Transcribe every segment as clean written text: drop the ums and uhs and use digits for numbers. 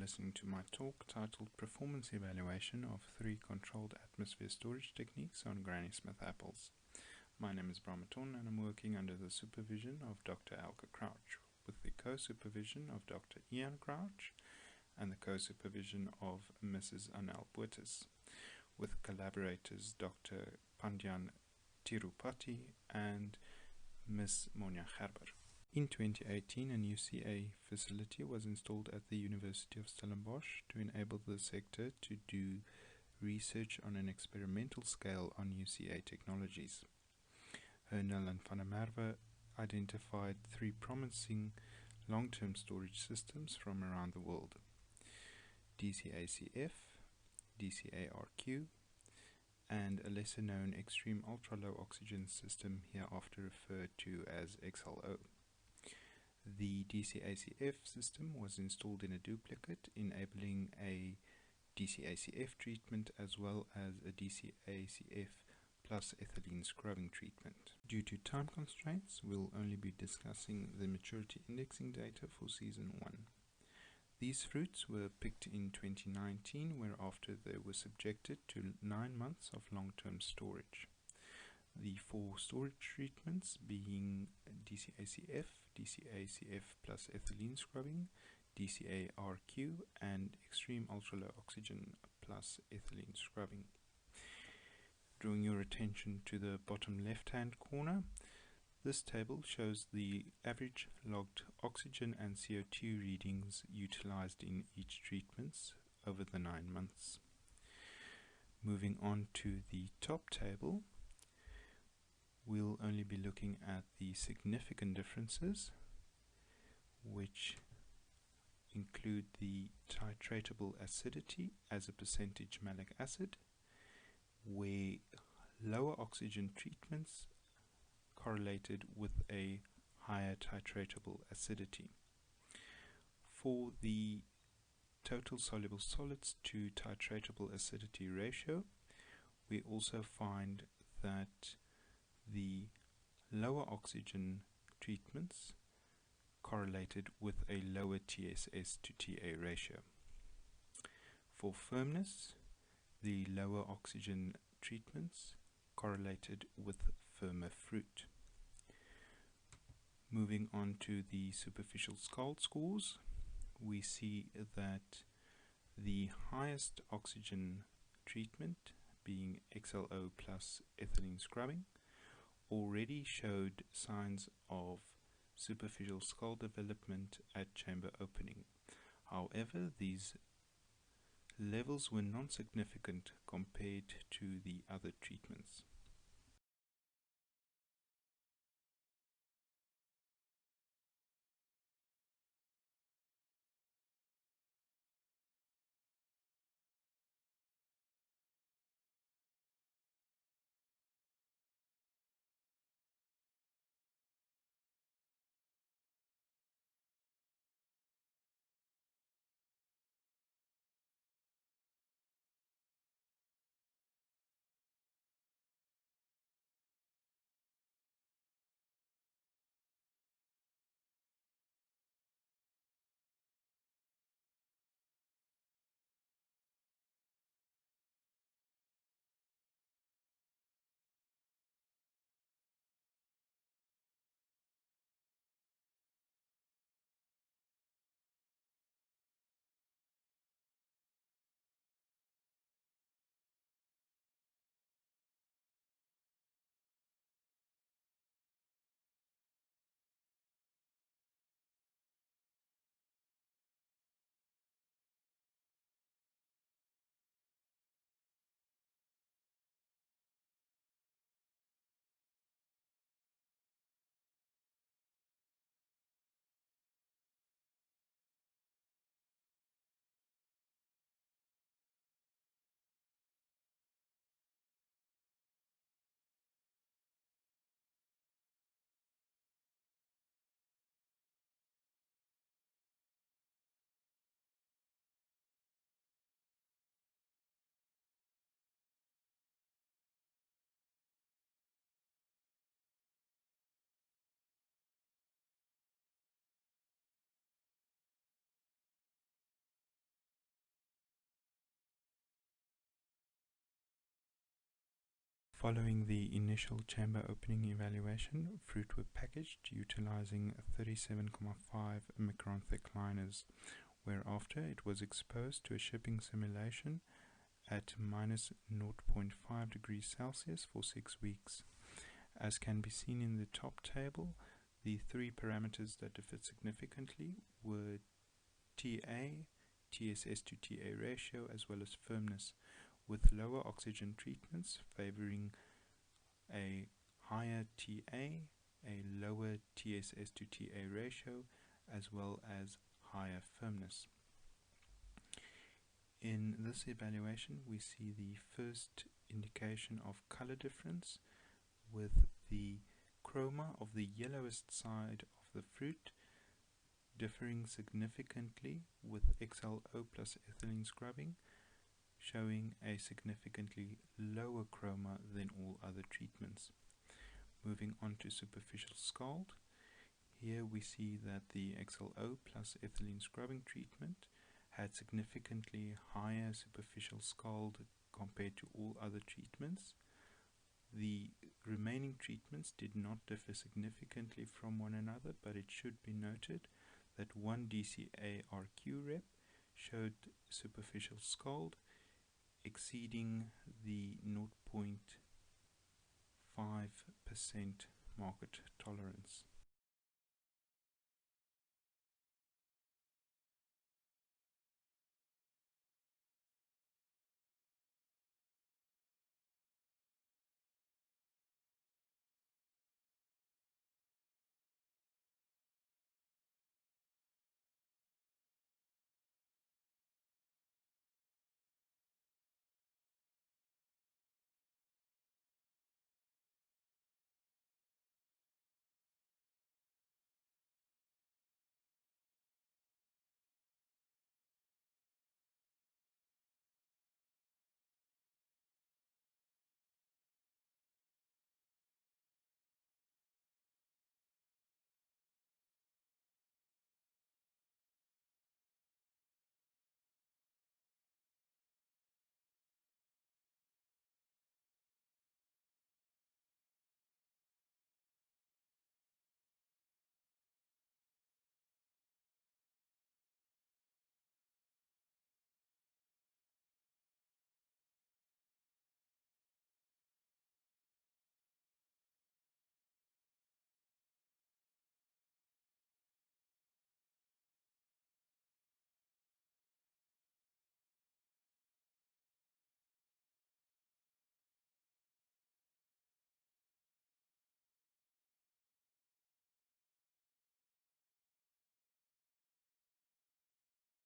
listening to my talk titled Performance Evaluation of 3 Controlled Atmosphere Storage Techniques on Granny Smith Apples. My name is Mouton and I'm working under the supervision of Dr. Elke Crouch, with the co-supervision of Dr. Ian Crouch and the co-supervision of Mrs. Anel Boetes, with collaborators Dr. Pandyan Tirupati and Ms. Monia Gerber. In 2018, a new CA facility was installed at the University of Stellenbosch to enable the sector to do research on an experimental scale on UCA technologies. Hernal and Van der Merwe identified 3 promising long-term storage systems from around the world: DCACF, DCARQ, and a lesser-known extreme ultra-low oxygen system hereafter referred to as XLO. The DCACF system was installed in a duplicate, enabling a DCACF treatment as well as a DCACF plus ethylene scrubbing treatment. Due to time constraints, we'll only be discussing the maturity indexing data for Season 1. These fruits were picked in 2019, whereafter they were subjected to 9 months of long-term storage. The 4 storage treatments being DCACF, DCACF plus ethylene scrubbing, DCARQ, and extreme ultra-low oxygen plus ethylene scrubbing. Drawing your attention to the bottom left-hand corner, this table shows the average logged oxygen and CO2 readings utilized in each treatments over the 9 months. Moving on to the top table, we'll only be looking at the significant differences, which include the titratable acidity as a percentage malic acid, where lower oxygen treatments correlated with a higher titratable acidity. For the total soluble solids to titratable acidity ratio, we also find that the lower oxygen treatments correlated with a lower TSS to TA ratio. For firmness, the lower oxygen treatments correlated with firmer fruit. Moving on to the superficial scald scores, we see that the highest oxygen treatment, being XLO plus ethylene scrubbing, already showed signs of superficial scald development at chamber opening. However, these levels were non-significant compared to the other treatments. Following the initial chamber opening evaluation, fruit were packaged utilizing 37.5 micron thick liners, whereafter it was exposed to a shipping simulation at minus 0.5 degrees Celsius for 6 weeks. As can be seen in the top table, the three parameters that differed significantly were TA, TSS to TA ratio, as well as firmness, with lower oxygen treatments favoring a higher TA, a lower TSS to TA ratio, as well as higher firmness. In this evaluation, we see the first indication of color difference, with the chroma of the yellowest side of the fruit differing significantly with XLO plus ethylene scrubbing, showing a significantly lower chroma than all other treatments. Moving on to superficial scald, here we see that the XLO plus ethylene scrubbing treatment had significantly higher superficial scald compared to all other treatments. The remaining treatments did not differ significantly from one another, but it should be noted that one DCA-RQ rep showed superficial scald exceeding the 0.5% market tolerance.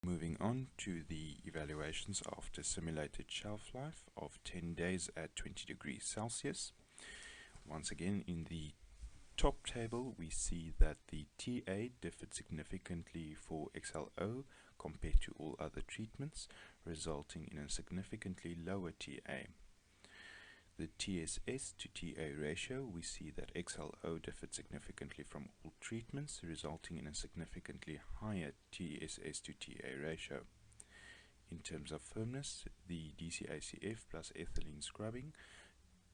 Moving on to the evaluations after simulated shelf life of 10 days at 20 degrees Celsius. Once again, in the top table, we see that the TA differed significantly for XLO compared to all other treatments, resulting in a significantly lower TA. The TSS to TA ratio, we see that XLO differed significantly from all treatments, resulting in a significantly higher TSS to TA ratio. In terms of firmness, the DCACF plus ethylene scrubbing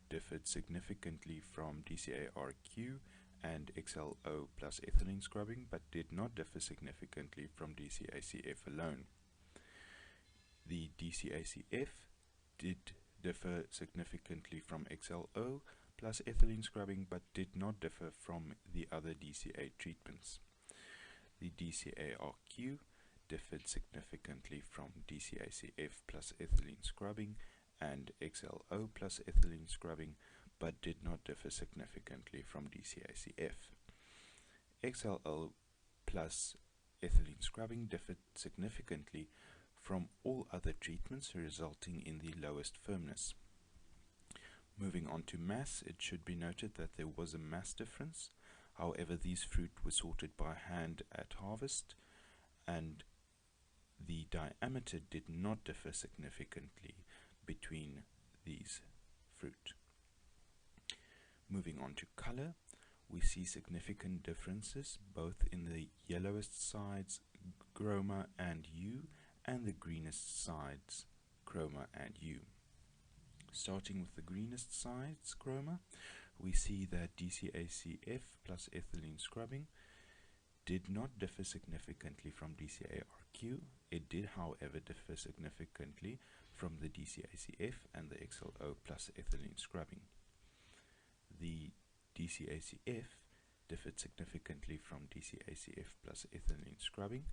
differed significantly from DCA-RQ and XLO plus ethylene scrubbing, but did not differ significantly from DCACF alone. The DCACF did differ significantly from XLO plus ethylene scrubbing, but did not differ from the other DCA treatments. The DCA-RQ differed significantly from DCACF plus ethylene scrubbing and XLO plus ethylene scrubbing, but did not differ significantly from DCACF. XLO plus ethylene scrubbing differed significantly from all other treatments, resulting in the lowest firmness. Moving on to mass, it should be noted that there was a mass difference. However, these fruit were sorted by hand at harvest, and the diameter did not differ significantly between these fruit. Moving on to color, we see significant differences both in the yellowest sides, chroma and hue, and the greenest sides, chroma and hue. Starting with the greenest sides chroma, we see that DCACF plus ethylene scrubbing did not differ significantly from DCARQ. It did, however, differ significantly from the DCACF and the XLO plus ethylene scrubbing. The DCACF differed significantly from DCACF plus ethylene scrubbing,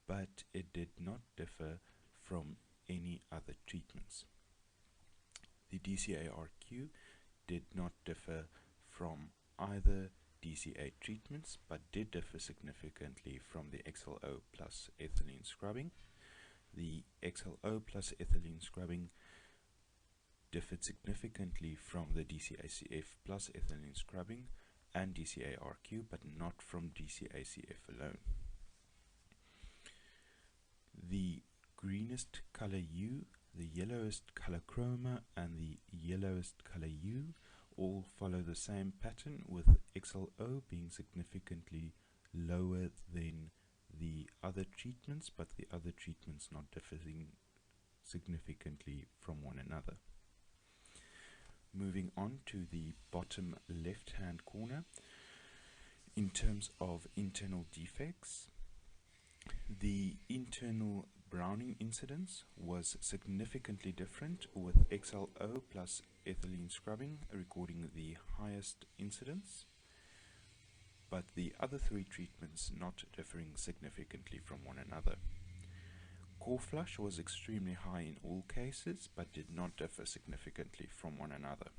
but it did not differ from any other treatments. The DCARQ did not differ from either DCA treatments, but did differ significantly from the XLO plus ethylene scrubbing. The XLO plus ethylene scrubbing differed significantly from the DCACF plus ethylene scrubbing and DCARQ, but not from DCACF alone. The greenest color U, the yellowest color chroma, and the yellowest color U all follow the same pattern, with XLO being significantly lower than the other treatments, but the other treatments not differing significantly from one another. Moving on to the bottom left hand corner, in terms of internal defects, the internal browning incidence was significantly different, with XLO plus ethylene scrubbing recording the highest incidence, but the other three treatments not differing significantly from one another. Core flush was extremely high in all cases, but did not differ significantly from one another.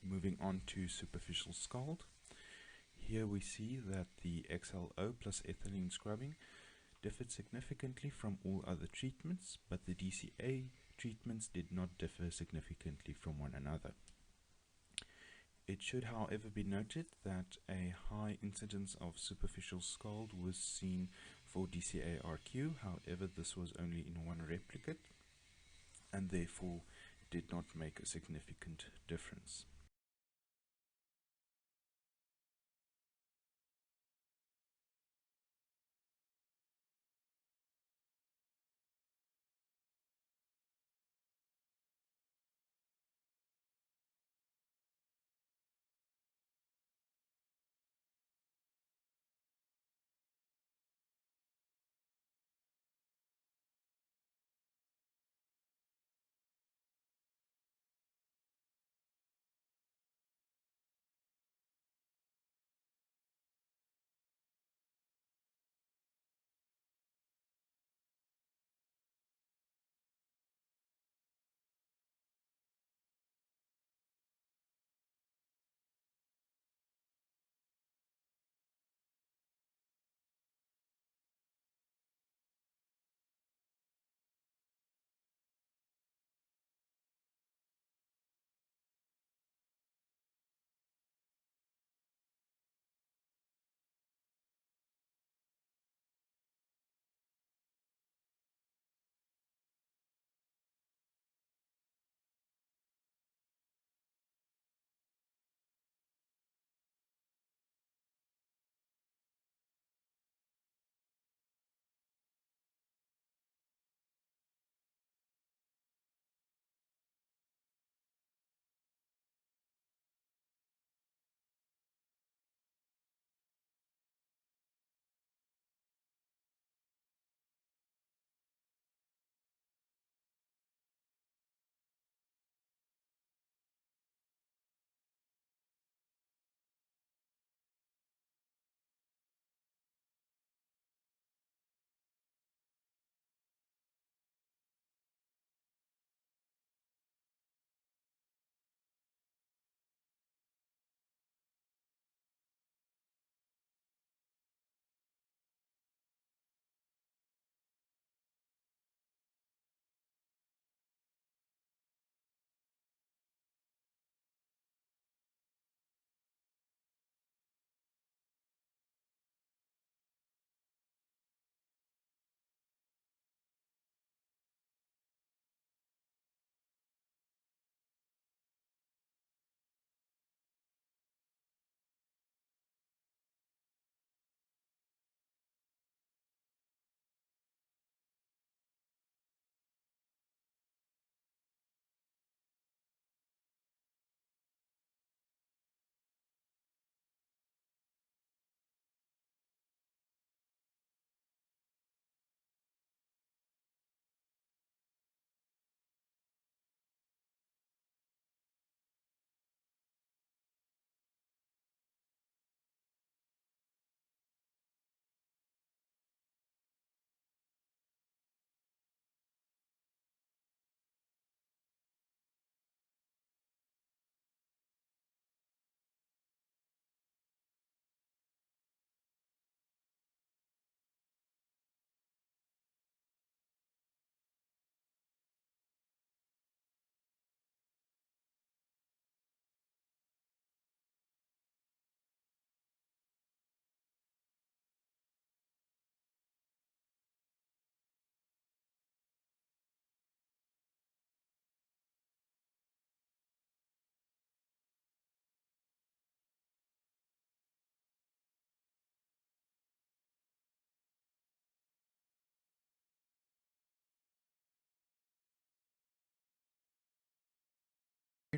Moving on to superficial scald. Here we see that the XLO plus ethylene scrubbing differed significantly from all other treatments, but the DCA treatments did not differ significantly from one another. It should, however, be noted that a high incidence of superficial scald was seen for DCARQ. However, this was only in one replicate and therefore did not make a significant difference.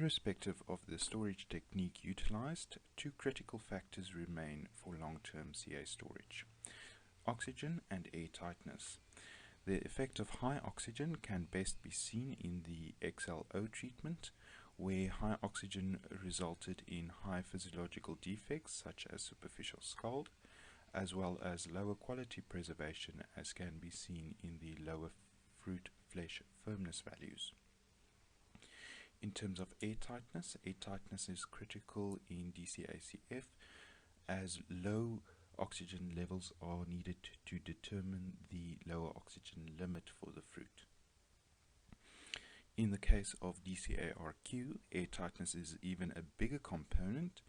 Irrespective of the storage technique utilized, two critical factors remain for long-term CA storage: oxygen and air tightness. The effect of high oxygen can best be seen in the XLO treatment, where high oxygen resulted in high physiological defects such as superficial scald, as well as lower quality preservation, as can be seen in the lower fruit flesh firmness values. In terms of air tightness is critical in DCACF, as low oxygen levels are needed to determine the lower oxygen limit for the fruit. In the case of DCARQ, air tightness is even a bigger component,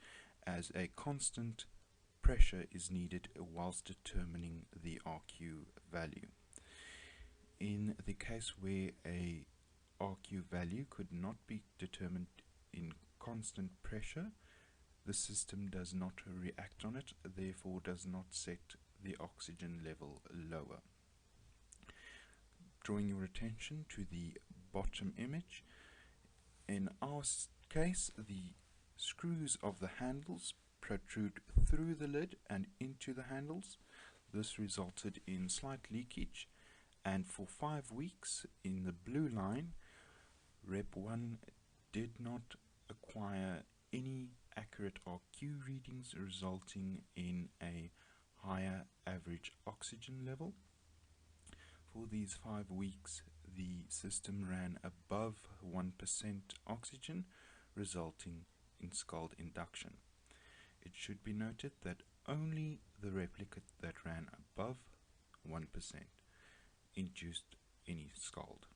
as a constant pressure is needed whilst determining the RQ value. In the case where a RQ value could not be determined in constant pressure, the system does not react on it, therefore does not set the oxygen level lower. Drawing your attention to the bottom image, in our case the screws of the handles protrude through the lid and into the handles. This resulted in slight leakage, and for 5 weeks in the blue line, Rep 1 did not acquire any accurate RQ readings, resulting in a higher average oxygen level. For these 5 weeks, the system ran above 1% oxygen, resulting in scald induction. It should be noted that only the replicate that ran above 1% induced any scald.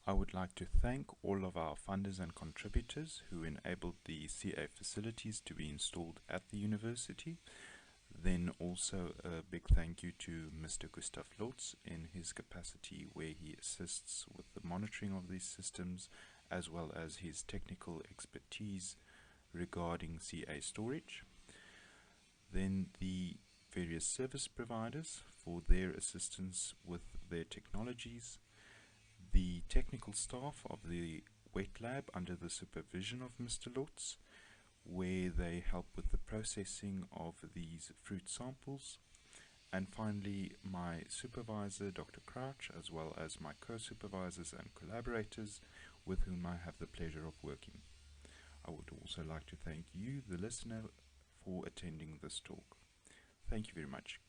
I would like to thank all of our funders and contributors who enabled the CA facilities to be installed at the university. Then also a big thank you to Mr. Gustav Lotz in his capacity where he assists with the monitoring of these systems, as well as his technical expertise regarding CA storage. Then the various service providers for their assistance with their technologies, the technical staff of the wet lab under the supervision of Mr. Lotz, where they help with the processing of these fruit samples, and finally my supervisor, Dr. Crouch, as well as my co-supervisors and collaborators with whom I have the pleasure of working. I would also like to thank you, the listener, for attending this talk. Thank you very much.